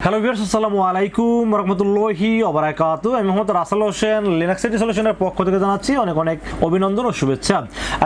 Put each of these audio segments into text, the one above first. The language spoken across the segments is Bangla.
হ্যালো ভিউয়ার্স, আসসালামু আলাইকুম রাহমাতুল্লাহি ওয়া বারাকাতুহু। আমি মোহাম্মদ রাসেল হোসেন লিনাক্স সিটি সলিউশনের পক্ষ থেকে জানাচ্ছি অনেক অনেক অভিনন্দন ও শুভেচ্ছা।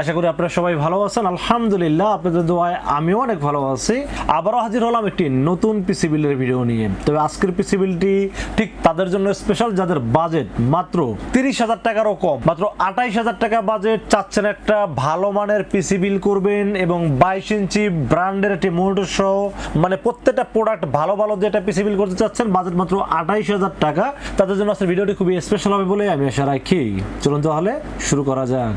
আশা করি আপনারা সবাই ভালো আছেন। আলহামদুলিল্লাহ, আপনাদের দোয়ায় আমিও অনেক ভালো আছি। আবারও হাজির হলাম একটি নতুন পিসি বিল্ডের ভিডিও নিয়ে। তবে আজকের পিসি বিল্ডটি ঠিক তাদের জন্য স্পেশাল যাদের বাজেট মাত্র 30,000 টাকারও কম, মাত্র 28,000 টাকা বাজেট চাচ্ছেন একটা ভালো মানের পিসি বিল্ড করবেন এবং 22 ইঞ্চি ব্র্যান্ডের একটি মনিটর সহ, মানে প্রত্যেকটা প্রোডাক্ট ভালো ভালো যেটা পিসি বিল্ড করতে চাচ্ছেন, বাজেট মাত্র 28,000 টাকা, তাদের জন্য আজকের ভিডিওটি খুবই স্পেশাল হবে বলে আমি আশা রাখি। চলুন তাহলে শুরু করা যাক।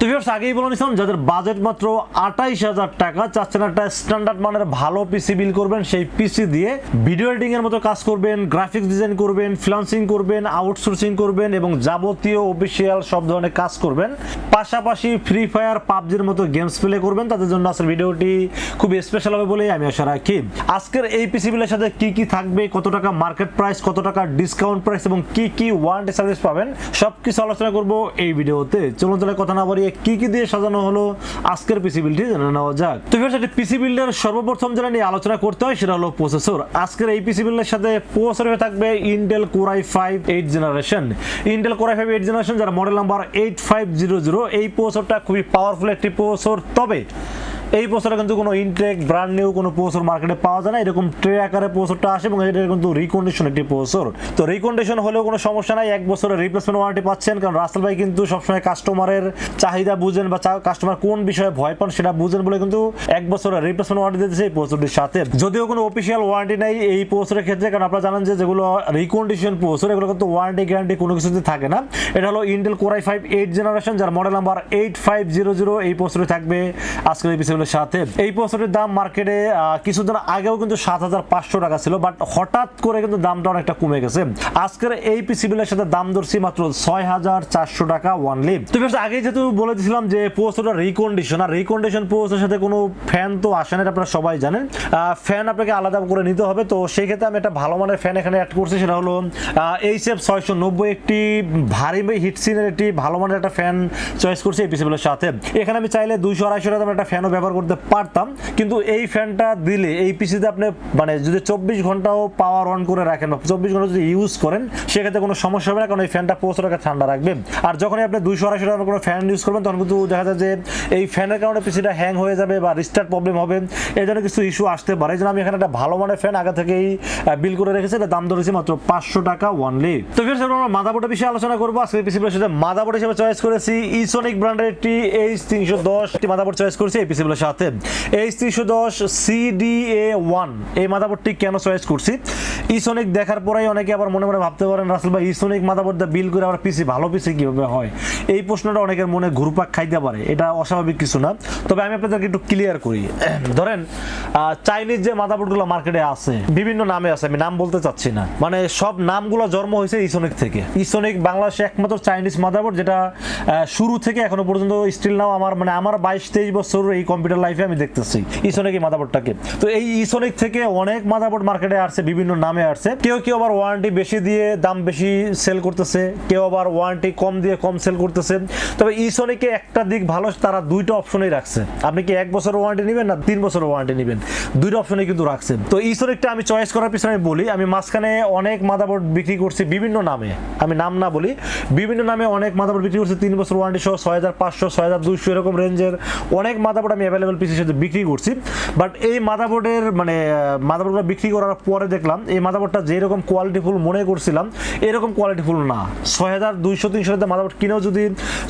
তো ভিউয়ার্স, আগেই বলে নিছিলাম যাদের বাজেট মাত্র 28,000 টাকা চাচ্ছেন একটা স্ট্যান্ডার্ড মানের ভালো পিসি বিল্ড করবেন, সেই পিসি দিয়ে ভিডিও এডিটিং এর মতো কাজ করবেন, গ্রাফিক্স ডিজাইন করবেন, ফ্রিল্যান্সিং করবেন, আউটসোর্সিং করবেন এবং যাবতীয় অফিসিয়াল সব ধরনের কাজ করবেন, পাশাপাশি ফ্রি ফায়ার পাবজির মতো গেমস প্লে করবেন, তাদের জন্য আজকের ভিডিওটি খুব স্পেশাল হবে বলে আমি আশা রাখি। আজকের এই পিসি বিল্ডের সাথে কি কি থাকবে, কত টাকা মার্কেট প্রাইস, কত টাকা ডিসকাউন্ট প্রাইস এবং কি কি ওয়ারেন্টি সার্ভিস পাবেন, সবকিছু আলোচনা করব এই ভিডিওতে। চলুন তাহলে কথা না বাড়িয়ে কি কি দিয়ে সাজানো হলো আজকের পিসি বিল্ডটি জেনে নেওয়া যাক। তো ভিউয়ার্স, এই পিসি বিল্ডের সর্বপ্রথম যেটা নিয়ে আলোচনা করতে হয় সেটা হলো প্রসেসর। আজকের এই পিসি বিল্ডের সাথে প্রসেসরে থাকবে Intel core i5 8 generation. Intel core i5 8 generation, যার মডেল নাম্বার 8500। এই প্রসেসরটা খুবই পাওয়ারফুল একটি প্রসেসর, তবে এই প্রসেসরে কিন্তু কোনো ইনটেক ব্র্যান্ড নিউ কোনো প্রসেসর মার্কেটে পাওয়া যায় না। এরকম ট্রে আকারে প্রসেসরটা আসে এবং এটা কিন্তু রিকন্ডিশন একটি প্রসেসর। তো রিকন্ডিশন হলেও কোনো সমস্যা নাই, 1 বছরের রিপ্লেসমেন্ট ওয়ারেন্টি পাচ্ছেন, কারণ রাসেল ভাই কিন্তু সবসময় কাস্টমারের চাহিদা বুঝেন বা কাস্টমার কোন বিষয়ে ভয় পান সেটা বুঝেন বলে কিন্তু 1 বছরের রিপ্লেসমেন্ট ওয়ারেন্টি দিতেছে এই প্রসেসরটির সাথে। যদিও কোনো অফিসিয়াল ওয়ারেন্টি নেই এই প্রসেসরের ক্ষেত্রে, কারণ আপনারা জানেন যে যেগুলো রিকন্ডিশন প্রসেসর এগুলো কিন্তু ওয়ারেন্টি গ্যারান্টি কোনো কিছুতে থাকে না। এটা হলো ইন্টেল কোর i5 8 জেনারেশন, যার মডেল নাম্বার 8500। এই প্রসেসরে থাকবে আজকের এই পিসির সাথে। এই প্রসেসরের দাম মার্কেটে কিছুদিন আগেও কিন্তু 7,500 টাকা ছিল, বাট হঠাৎ করে কিন্তু দামটা অনেকটা কমে গেছে। আজকের এই পিসি বিলের সাথে দাম ধরছি মাত্র 6,400 টাকা ওয়ানলি। তো আগেই যেহেতু বলে দিয়েছিলাম যে প্রসেসরটা রিকন্ডিশন, আর রিকন্ডিশন প্রসেসরের সাথে কোনো ফ্যান তো আসে না, আপনারা সবাই জানেন। ফ্যান আপনাকে আলাদা করে নিতে হবে। তো সেই ক্ষেত্রে আমি একটা ভালো মানের ফ্যান এখানে অ্যাড করছি, সেটা হলো HF 690, একটি ভারী হিটসিনের একটি ভালো মানের একটা ফ্যান চয়েস করছি এই পিসি বিলের সাথে। এখানে আমি চাইলে 200-250 টাকা একটা ফ্যানও ব্যবহার করতে পারতাম, কিন্তু এই ফ্যানটা দিলে এই পিসিতে আপনি মানে যদি 24 ঘন্টাও পাওয়ার অন করে রাখেন বা 24 ঘন্টা যদি ইউজ করেন সেক্ষেত্রে কোনো সমস্যা হবে না, কারণ এই ফ্যানটা প্রচুরটাকে ঠান্ডা রাখবে। আর যখনই আপনি 200-250 টাকার কোনো ফ্যান ইউজ করবেন তখন কিন্তু দেখা যায় যে এই ফ্যানের কারণে পিসিটা হ্যাং হয়ে যাবে বা রিস্টার্ট প্রবলেম হবে, এই জন্য কিছু ইস্যু আসতে পারে। এই জন্য আমি এখানে একটা ভালো মানের ফ্যান আগে থেকেই বিল করে রেখেছি, এটা দাম ধরেছি মাত্র 500 টাকা ওয়ানলি। তো ফির আমরা মাদারবোর্ডের বিষয়ে আলোচনা করবো। আজকে পিসির সাথে মাদারবোর্ড হিসেবে চয়েস করেছি Esonic ব্র্যান্ডের একটি H310 মাদারবোর্ড চয়েস করেছি এই পিসির সাথে। H310 CDA1 এই মাদারবোর্ডটি কেন চয়েস করছি, Esonic দেখার পরেই অনেকে আবার মনে মনে ভাবতে পারেন রাসেল ভাই Esonic মাদারবোর্ড বিল করে আবার পিসি ভালো পিসি কিভাবে হয়, এই প্রশ্নটা অনেকের মনে ঘুরপাক খাইতে পারে। এটা অস্বাভাবিক কিছু না, তবে আমি আপনাদেরকে একটু ক্লিয়ার করি। ধরেন চাইনিজ যে মাদারবোর্ডগুলো মার্কেটে আছে বিভিন্ন নামে আছে, আমি নাম বলতে চাচ্ছি না, মানে সব নামগুলো জন্ম হয়েছে Esonic থেকে। Esonic বাংলাদেশে একমাত্র চাইনিজ মাদারবোর্ড যেটা শুরু থেকে এখনো পর্যন্ত স্টিল নাও আমার 22-23 বছর এই কম্পিউটার লাইফে আমি দেখতেছি Esonic এই মাদারবোর্ডটাকে। তো এই Esonic থেকে অনেক মাদারবোর্ড মার্কেটে আসছে, বিভিন্ন নামে আসছে। কেউ কেউ আবার ওয়ারেন্টি বেশি দিয়ে দাম বেশি সেল করতেছে, কেউ আবার ওয়ারেন্টি কম দিয়ে কম সেল করতেছে। তবে Esonic একটা দিক ভালো, তারা দুইটা অপশনই রাখছে। আপনি কি 1 বছরের ওয়ারেন্টি নেবেন না 3 বছরের ওয়ারেন্টি নেবেন, দুইটা অপশনই কিন্তু রাখছে। তো Esonicটা আমি চয়েস করার পিছনে আমি বলি, আমি মাঝখানে অনেক মাদারবোর্ড বিক্রি করছি বিভিন্ন নামে, আমি নাম না বলি, বিভিন্ন নামে অনেক মাদারবোর্ড বিক্রি করছি 3 বছর ওয়ারেন্টি সহ 6,500 6,200 এরকম রেঞ্জের অনেক মাদারবোর্ড আমি অ্যাভেলেবল পিসির সাথে বিক্রি করছি। বাট এই মাদারবোর্ডের মাদারবোর্ডগুলো বিক্রি করার পরে দেখলাম এই মাদারবোর্ডটা যেরকম কোয়ালিটিফুল মনে করছিলাম এরকম কোয়ালিটিফুল না। 6,200-300 টাকা মাদারবোর্ড কিনেও যদি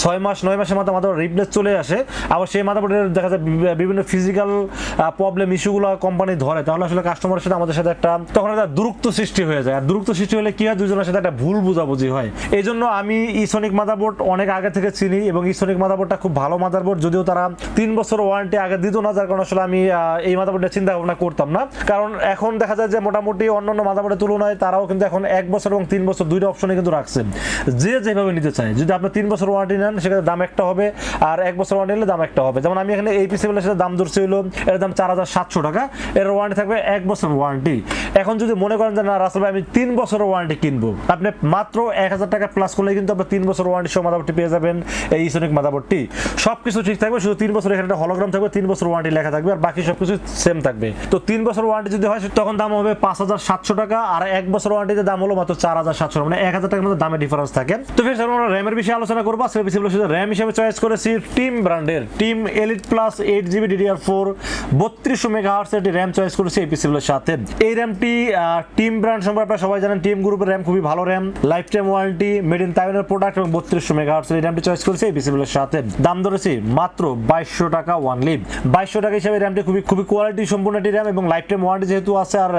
6 মাস 9 মাসের মাথা মাদারবোর্ড রিপ্লেস চলে আসে, আবার সেই মাদারবোর্ডের দেখা যায় বিভিন্ন ফিজিক্যাল প্রবলেম ইস্যুগুলো কোম্পানি ধরে, তাহলে আসলে কাস্টমারের সাথে আমাদের সাথে একটা তখন একটা দূরত্ব সৃষ্টি হয়ে যায়। আর দূরত্ব সৃষ্টি হলে কি হয়, দুজনের সাথে একটা ভুল বোঝাবুঝি হয়। এই জন্য আমি Esonic মাদারবোর্ড অনেক আগে থেকে চিনি এবং Esonic মাদারবোর্ডটা খুব ভালো মাদারবোর্ড, যদিও তারা 3 বছর ওয়ারেন্টি ওয়ারেন্টি আগে দিত না, যার কারণে আসলে আমি এই মাদারবোর্ডে চিন্তা ভাবনা করতাম না। কারণ এখন দেখা যায় যে মোটামুটি অন্যান্য মাদারবোর্ডের তুলনায় তারাও কিন্তু এখন 1 বছর এবং 3 বছর দুইটা অপশনে কিন্তু রাখছে, যে যেভাবে নিতে চায়। যদি আপনি 3 বছর ওয়ারেন্টি নেন সেক্ষেত্রে দাম একটা হবে, আর 1 বছর ওয়ারেন্টি নিলে দাম একটা হবে। যেমন আমি এখানে এই পিসি সাথে দাম ধরছি হলো এর দাম 4700 টাকা, এর ওয়ারেন্টি থাকবে 1 বছর ওয়ারেন্টি। এখন যদি মনে করেন যে না রাসেল ভাই আমি 3 বছরের ওয়ারেন্টি কিনবো, আপনি মাত্র 1000 টাকা প্লাস করলে কিন্তু আপনি 3 বছর ওয়ারেন্টি সহ মাদারবোর্ডটি পেয়ে যাবেন। এই ইসোনিক মাদারবোর্ডটি সবকিছু ঠিক থাকবে, শুধু 3 বছর এখানে একটা হলোগ্রাম থাকবে, 3 বছর ওয়ারেন্টি লেখা থাকবে, আর বাকি সবকিছু সেম থাকবে। তো 3 বছর ওয়ারেন্টি যদি হয় তখন দাম হবে 5700 টাকা, আর 1 বছর ওয়ারেন্টিতে দাম হলো মাত্র 4700, মানে 1000 টাকার মধ্যে দামে ডিফারেন্স থাকে। তো ফ্রেন্ডস আমরা র্যামের বিষয়ে আলোচনা করবো। আজকে র্যাম হিসেবে চয়েস করেছি টিম ব্র্যান্ডের team elite plus 8GB DDR4 3200 megahertz এর র্যাম চয়েস করেছি এই পিসিগুলোর সাথে। এই র্যামটি টিম ব্র্যান্ড সম্পর্কে আপনারা সবাই জানেন, টিম গ্রুপের র্যাম খুবই ভালো RAM, life time warranty, made in তাইওয়ানের প্রোডাক্ট, এবং 3200 মেগাহার্টজ এই র্যামটি চয়েস করেছি এই পিসিগুলোর সাথে। দাম ধরেছি মাত্র 2200 টাকা ওয়ানলি। 2200 টাকা হিসেবে র্যামটি খুবই কোয়ালিটি সম্পূর্ণ একটি র্যাম, এবং লাইফ টাইম ওয়ারেন্টি যেহেতু আছে, আর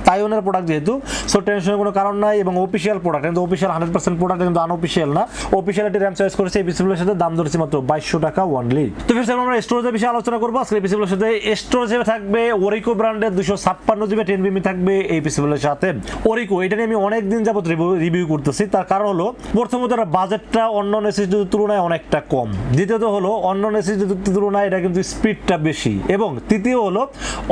তাইওয়ানের প্রোডাক্ট যেহেতু, সো টেনশনের কোনো কারণ নাই। এবং অফিসিয়াল প্রোডাক্ট, কিন্তু অফিসিয়াল 100% প্রোডাক্ট, কিন্তু আনঅফিসিয়াল না, অফিসিয়াল একটি র্যাম চয়েস করেছি এই পিসিগুলোর সাথে। দাম ধরেছি মাত্র 2200 টাকা ওয়ানলি। তো ফ্রেন্ডস আমরা স্টোরেজের বিষয়ে আলোচনা করবো আজকে এই পিসিগুলোর সাথে। স্টোরেজে থাকবে Orico ব্র্যান্ডের 256GB 10 থাকবে এই পিসিগুলোর সাথে। Orico এটা নিয়ে আমি অনেক দিন যাবত রিভিউ করতেছি, তার কারণ হলো প্রথমত এর বাজেটটা অন্য এসএসডির তুলনায় অনেকটা কম, দ্বিতীয়ত হলো অন্য এসএসডির তুলনায় এটা কিন্তু স্পিডটা বেশি, এবং তৃতীয় হলো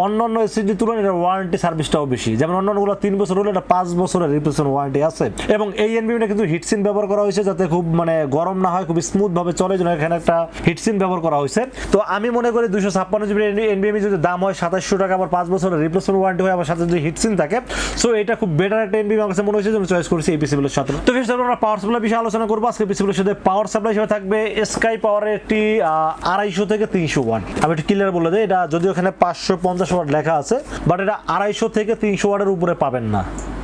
অন্যান্য এসএসডির তুলনায় এর ওয়ারেন্টি সার্ভিসটাও বেশি। যেমন অন্যান্যগুলো 3 বছর হলে এটা 5 বছরের রিপ্লেসমেন্ট ওয়ারেন্টি আছে, এবং এই এনভিএমটা কিন্তু হিটসিন ব্যবহার করা হয়েছে যাতে খুব মানে গরম না হয়, খুব স্মুথ ভাবে চলে, যেন এখানে একটা হিটসিন ব্যবহার করা হয়েছে। তো আমি মনে করি 256GB এনভিএমই যদি দাম হয় 2700 টাকা, আবার 5 বছরের রিপ্লেসমেন্ট ওয়ারেন্টি হয়, আবার সাথে যদি হিটসিন থাকে, সো এটা খুব বেটার একটা এনভিএম আমার কাছে মনে হয়েছে, আমি চয়েস করেছি এই পিসিগুলোর সাথে। তো ফ্রেন্ডস আমরা পাওয়ার সাপ্লাই বিষয়ে আলোচনা করবো আজকে পিসিগুলোর সাথে। পাওয়ার সাপ্লাই হিসেবে থাকবে স্কাই পাওয়ারের একটি 250 থেকে 300 ওয়াট। আমি একটু ক্লিয়ার বলে দিই, এটা যদিও এখানে 550 ওয়াট লেখা আছে, বাট এটা 250 থেকে 300 ওয়াটের উপরে পাবেন না।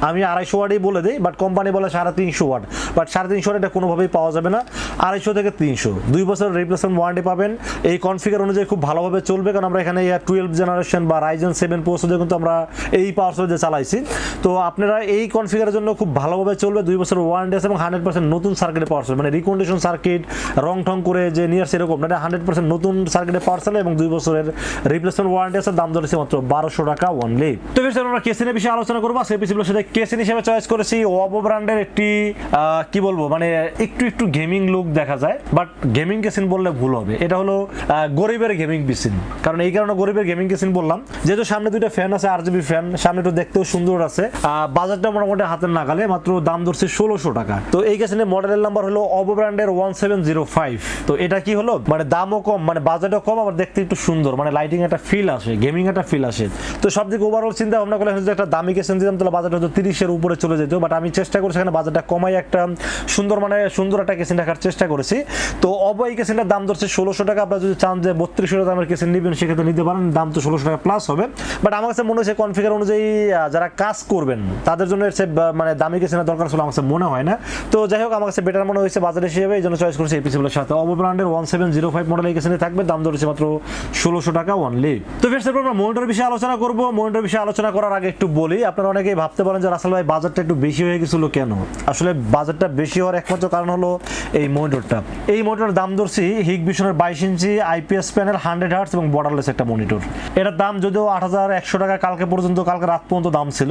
আমি 250 ওয়াটই বলে দিই, বাট কোম্পানি বলে 350 ওয়াট, বাট 350 ওয়াট এটা কোনোভাবেই পাওয়া যাবে না। 250 থেকে 300 2 বছরের রিপ্লেসমেন্ট ওয়ারেন্টি পাবেন। এই কনফিগার অনুযায়ী খুব ভালোভাবে চলবে, কারণ আমরা এখানে 12 জেনারেশন বা Ryzen 7 প্রসেসর কিন্তু আমরা এই পাওয়ার সাপ্লাই চালাইছি। তো আপনারা এই কনফিগারের জন্য খুব ভালোভাবে চলবে, 2 বছরের ওয়ারেন্টি আছে, এবং 100% নতুন সার্কিটে পাওয়ার সাপ্লাই, মানে রিকন্ডিশন সার্কিট রং ঠং করে যে নিয়ে আসছে এরকম না, এটা 100% নতুন সার্কিটে পাওয়ার সাপ্লাই, এবং 2 বছরের রিপ্লেসমেন্ট ওয়ারেন্টি আছে। দাম ধরেছে মাত্র 1200 টাকা অনলি। তো আমরা কেসিনের বিষয়ে আলোচনা করবো সেই পিসিগুলোর সাথে। কেসিন হিসেবে চয়েস করেছি ওভো ব্র্যান্ডের একটি কি বলবো, মানে একটু গেমিং লুক দেখা যায়, বাট গেমিং কেসিন বললে ভুল হবে, এটা হলো গরিবের গেমিং পিসিন। কারণ এই কারণে গরিবের গেমিং কেসিন বললাম, যেহেতু সামনে দুইটা ফ্যান আছে, RGB ফ্যান, সামনে একটু দেখতেও সুন্দর আছে, বাজারটা মোটামুটি হাতের নাগালে, মাত্র দাম ধরছে 1600 টাকা। তো এই কেসিনের মডেলের নাম্বার হলো ওভো ব্র্যান্ডের 1705। তো এটা কি হলো, মানে দামও কম, মানে বাজেটও কম, আবার দেখতে একটু সুন্দর, মানে লাইটিং একটা ফিল আসে, গেমিং একটা ফিল আসে। তো সব দিকে ওভারঅল চিন্তা ভাবনা করলে যদি একটা দামি কেসিন দিতাম তাহলে বাজেট হয়তো 30-এর উপরে চলে যেত, বাট আমি চেষ্টা করছি এখানে বাজেটটা কমাই একটা সুন্দর একটা কেসিন রাখার চেষ্টা করেছি। তো ওভো এই কেসিনটার দাম ধরছে 1600 টাকা। আপনারা যদি চান যে 3200 দামের কেসিন নেবেন সেক্ষেত্রে নিতে পারেন, দাম তো 1600 টাকা প্লাস হবে, বাট আমার কাছে মনে হচ্ছে কনফিগার অনুযায়ী যারা কাজ করবেন তাদের জন্য মানে দামি কেসিনের দরকার ছিল আমার কাছে মনে হয় না। তো যাই হোক আমার কাছে বেটার মনে হয়েছে বাজার হিসেবে, এই জন্য চয়েস করেছি এই পিসিগুলোর সাথে। ওভো ব্র্যান্ডের 1705 মডেল এই কেসিনে থাকবে, দাম ধরেছে মাত্র 1600 টাকা অনলি। তো ফ্রেন্ডস আমরা মনিটর বিষয়ে আলোচনা করব। মনিটর বিষয়ে আলোচনা করার আগে একটু বলি, আপনারা অনেকেই ভাবতে পারেন যে রাসেল ভাই বাজারটা একটু বেশি হয়ে গেছিল কেন। আসলে বাজারটা বেশি হওয়ার একমাত্র কারণ হলো এই মনিটরটা। এই মনিটরের দাম ধরছি হিকভিশনের 22 ইঞ্চি IPS প্যানেল 100 হার্টজ এবং বর্ডারলেস একটা মনিটর। এটার দাম যদিও 8100 টাকা কালকে রাত পর্যন্ত দাম ছিল,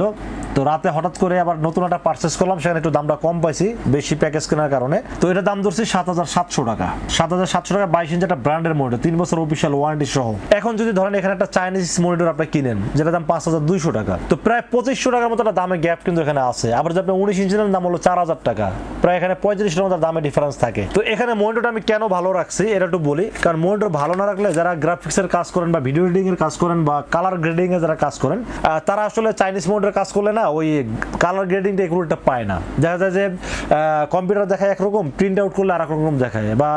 তো রাতে হঠাৎ করে আবার নতুন একটা পারচেস করলাম, সেখানে একটু দামটা কম পাইছি বেশি প্যাকেজ কেনার কারণে। তো এটা দাম ধরছি 7700 টাকা। 7700 টাকা 22 ইঞ্চি একটা ব্র্যান্ডের মনিটর, 3 বছর অফিসিয়াল ওয়ারেন্টি সহ। এখন যদি ধরেন এখানে একটা চাইনিজ মনিটর আপনি কিনেন যেটা দাম 5200 টাকা, তো প্রায় 2500 টাকার মতো একটা দামে গ্যাপ কিন্তু এখানে আছে। আবার যদি আপনি 19 ইঞ্চির দাম হলো 4000 টাকা, প্রায় এখানে 3500 টাকার দামে ডিফারেন্স থাকে। তো এখানে মনিটরটা আমি কেন ভালো রাখছি এটা একটু বলি, কারণ মনিটর ভালো না রাখলে যারা গ্রাফিক্সের কাজ করেন বা ভিডিও এডিটিং এর কাজ করেন বা কালার গ্রেডিং এর যারা কাজ করেন, তারা আসলে চাইনিজ মনিটর কাজ করলে না ওই কালার গ্রেডিংটা এগুলোটা পায় না। দেখা যায় যে কম্পিউটার দেখায় একরকম, প্রিন্ট আউট করলে আর এক রকম দেখায়, বা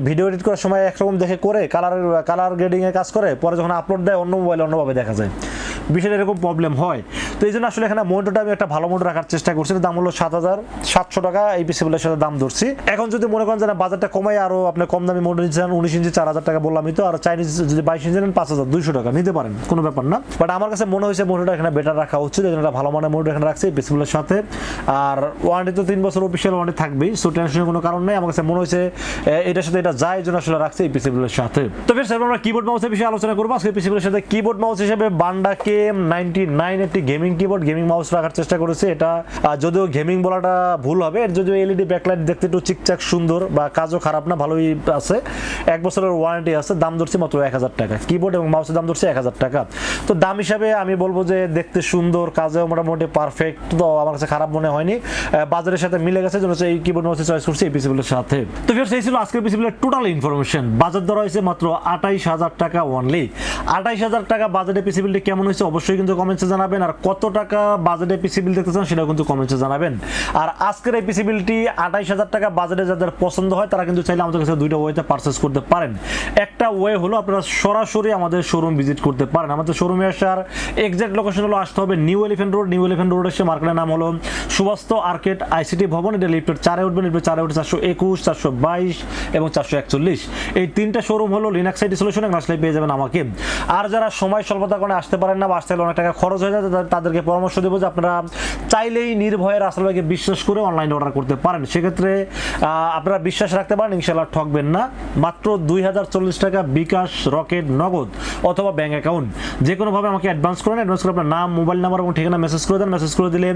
ভিডিও এডিট করার সময় একরকম দেখে করে কালার গ্রেডিং এর কাজ করে, পরে যখন আপলোড দেয় অন্য মোবাইলে অন্যভাবে দেখা যায়, বিষয়টা এরকম প্রবলেম হয়। তো এই জন্য আসলে এখানে মনিটরটা আমি একটা ভালো মনিটর রাখার চেষ্টা করছি, দাম হলো 7,700 টাকা এই পিসি বিলের সাথে দাম ধরছি। এখন যদি মনে করেন যে না বাজারটা কমাই আরো আপনি কম দামি মনিটর নিচ্ছেন 19 ইঞ্চি 4,000 টাকা বললামই তো, আর চাইনিজ যদি 22 ইঞ্চি নেন 5,200 টাকা নিতে পারেন, কোনো ব্যাপার না। বাট আমার কাছে মনে হয়েছে মনিটরটা এখানে বেটার রাখা উচিত, এই জন্য একটা ভালো মানের মনিটর এখানে রাখছি পিসি বিলের সাথে। আর ওয়ারেন্টি তো 3 বছর অফিসিয়াল ওয়ারেন্টি থাকবেই, সো টেনশনের কোনো কারণ নেই। আমার কাছে মনে হয়েছে এটার সাথে এটা যায়, এই জন্য আসলে রাখছি এই পিসি বিলের সাথে। তো ফির আমরা কিবোর্ড মাউসের বিষয়ে আলোচনা করবো আজকে। পিসি বিলের সাথে কিবোর্ড মাউস হিসেবে বান্ডা KM99 একটি গেমিং কিবোর্ড গেমিং মাউস রাখার চেষ্টা করেছে। এটা যদিও গেমিং বলাটা ভুল হবে, এর যদিও এলইডি ব্যাকলাইট দেখতে একটু চিকচাক সুন্দর, বা কাজও খারাপ না, ভালোই আছে, 1 বছরের ওয়ারেন্টি আছে। দাম ধরছি মাত্র 1,000 টাকা, কিবোর্ড এবং মাউসের দাম ধরছি 1,000 টাকা। তো দাম হিসাবে আমি বলবো যে দেখতে সুন্দর, কাজেও মোটামুটি পারফেক্ট, তো আমার কাছে খারাপ মনে হয়নি, বাজারের সাথে মিলে গেছে, জন্য এই কিবোর্ড মাউসে চয়েস করছি এই পিসি বিলের সাথে। তো ফির সেই ছিল আজকের পিসি বিলের টোটাল ইনফরমেশন। বাজার দর হয়েছে মাত্র 28,000 টাকা অনলি। 28,000 টাকা বাজেটে পিসি বিলটি কেমন হয়েছে অবশ্যই কিন্তু কমেন্টসে জানাবেন, আর কত টাকা বাজেটে পিসি বিল দেখতে চান সেটাও কিন্তু কমেন্টসে জানাবেন। আর আজকের এই পিসি বিলটি 28,000 টাকা বাজেটে যাদের পছন্দ হয় তারা কিন্তু চাইলে আমাদের কাছে দুইটা ওয়েতে পারচেস করতে পারেন। একটা ওয়ে হলো আপনারা সরাসরি আমাদের শোরুম ভিজিট করতে পারেন। আমাদের শোরুমে আসার এক্সাক্ট লোকেশন হলো আসতে হবে new elephant road. New elephant road এসে মার্কেটের নাম হলো সুভাস্তু আর্কেড আইসিটি ভবন। এটা লিফটের 4-এ উঠবেন, লিফটের 4-এ উঠে 421, 422 এবং 441। এই তিনটা শোরুম হলো লিনাক্স আইটি সলিউশন, আসলে পেয়ে যাবেন আমাকে। আর যারা সময় স্বল্পতার কারণে আসতে পারেন না বা আসতে অনেক টাকা খরচ হয়ে যায়, তাদেরকে পরামর্শ দেবো যে আপনারা চাইলেই নির্ভয়ে রাসেল ভাইকে বিশ্বাস করে অনলাইনে অর্ডার করতে পারেন। সেক্ষেত্রে আপনারা বিশ্বাস রাখতে পারেন, ইনশাআল্লাহ ঠকবেন না। মাত্র 2,040 টাকা বিকাশ, রকেট, নগদ অথবা ব্যাংক অ্যাকাউন্ট যে কোনোভাবে আমাকে অ্যাডভান্স করেন। অ্যাডভান্স করে আপনার নাম, মোবাইল নাম্বার এবং ঠিকানা মেসেজ করে দেন। মেসেজ করে দিলে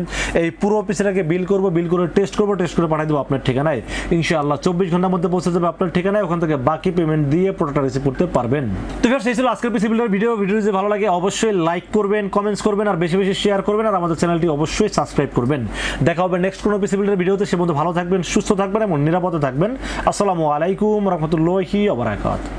এই পুরো পিসিটাকে বিল করবো, বিল করে টেস্ট করবো, টেস্ট করে পাঠিয়ে দেবো আপনার ঠিকানায়। ইনশাআল্লাহ 24 ঘন্টার মধ্যে পৌঁছে যাবে আপনার ঠিকানায়। ওখান থেকে বাকি পেমেন্ট দিয়ে প্রোডাক্টটা রিসিভ করতে পারবেন। তো সেই ছিল আজকের পিসি বিলের ভিডিও। যদি ভালো লাগে অবশ্যই লাইক করবেন, কমেন্টস করবেন, আর বেশি বেশি শেয়ার করবেন, আর আমাদের চ্যানেলটি অবশ্যই সাবস্ক্রাইব করবেন। দেখা হবে নেক্সট কোনো পিসি বিলের ভিডিওতে। সে পর্যন্ত ভালো থাকবেন, সুস্থ থাকবেন এবং নিরাপদে থাকবেন। আসসালামু আলাইকুম রহমতুল্লাহি ওয়া বারাকাতুহু।